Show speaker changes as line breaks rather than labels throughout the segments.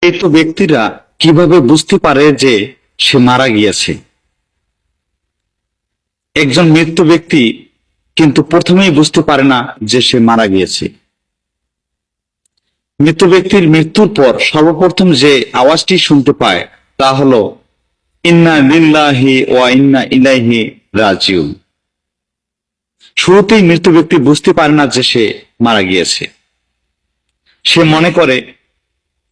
এই তো ব্যক্তিরা কিভাবে বুঝতে পারে যে সে মারা গিয়েছে? একজন মৃত ব্যক্তি কিন্তু প্রথমেই বুঝতে পারে না যে সে মারা গিয়েছে। মৃত ব্যক্তির মৃত্যুর পর সর্বপ্রথম যে আওয়াজটি শুনতে পায় তা হলো ইন্না লিল্লাহি ওয়া ইন্না ইলাইহি রাজিউন। শুরুতেই মৃত ব্যক্তি বুঝতে পারে না যে সে মারা গিয়েছে। সে মনে করে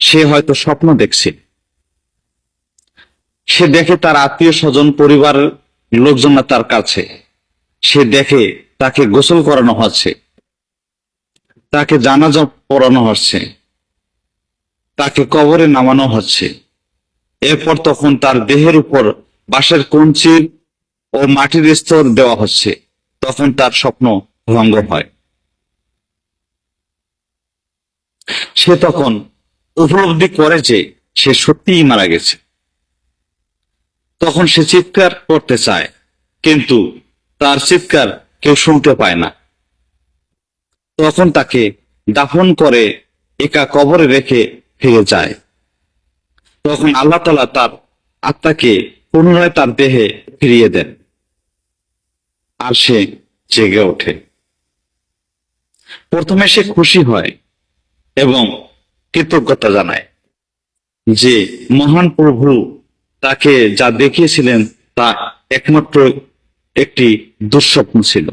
সে হয়তো স্বপ্ন দেখছে। সে দেখে তার আত্মীয় স্বজন পরিবারের লোকজনরা তার কাছে। সে দেখে তাকে গোসল করানো হচ্ছে, তাকে জানাজা পড়ানো হচ্ছে, তাকে কবরে নামানো হচ্ছে। এরপর তখন তার দেহের উপর বাঁশের কঞ্চি ও মাটির স্তর দেওয়া হচ্ছে। তখন তার স্বপ্ন ভঙ্গ হয়। সে তখন উপলব্ধি করে যে সে সত্যিই মারা গেছে। তখন সে চিৎকার করতে চায়, কিন্তু তার চিৎকার কেউ শুনতে পায় না। তখন তাকে দাফন করে একা কবরে রেখে ফিরে যায়। তখন আল্লাহ তাআলা তার আত্মাকে পুনরায় তার দেহে ফিরিয়ে দেন, আর সে জেগে ওঠে। প্রথমে সে খুশি হয় এবং কৃতজ্ঞতা জানায় যে মহান প্রভু তাকে যা দেখিয়েছিলেন তা একমাত্র একটি দুঃস্বপ্ন ছিল,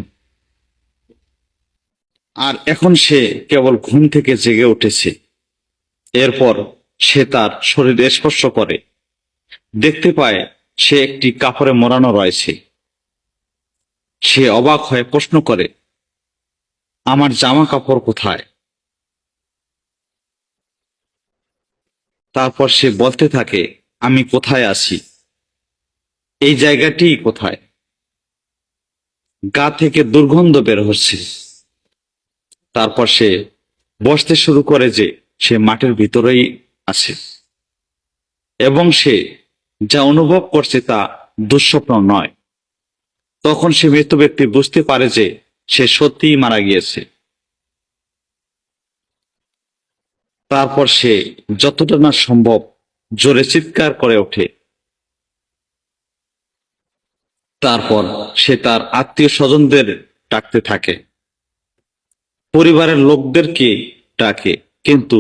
আর এখন সে কেবল ঘুম থেকে জেগে উঠেছে। এরপর সে তার শরীর স্পর্শ করে, দেখতে পায় সে একটি কাপড়ে মোড়ানো রয়েছে। সে অবাক হয়ে প্রশ্ন করে, আমার জামা কাপড় কোথায়? তারপর সে বলতে থাকে, আমি কোথায় আছি? এই জায়গাটি কোথায়? গা থেকে দুর্গন্ধ বের হচ্ছে। তারপর সে বসতে শুরু করে যে সে মাটির ভিতরেই আছে, এবং সে যা অনুভব করছে তা দুঃস্বপ্ন নয়। তখন সে মৃত ব্যক্তি বুঝতে পারে যে সে সত্যিই মারা গিয়েছে। তারপর সে যতটা না সম্ভব জোরে চিৎকার করে ওঠে। তারপর সে তার আত্মীয় স্বজনদের ডাকতে থাকে, পরিবারের লোকদেরকে ডাকে, কিন্তু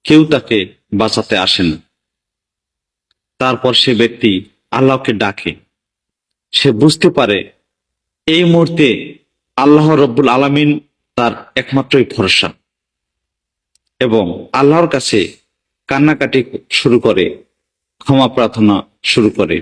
কেউ তাকে বাঁচাতে আসে না। তারপর সে ব্যক্তি আল্লাহকে ডাকে। সে বুঝতে পারে এই মুহূর্তে আল্লাহ রব্বুল আলামিন তার একমাত্রই ভরসা, এবং আল্লাহর কাছে কান্নাকাটি শুরু করে, ক্ষমা প্রার্থনা শুরু করে।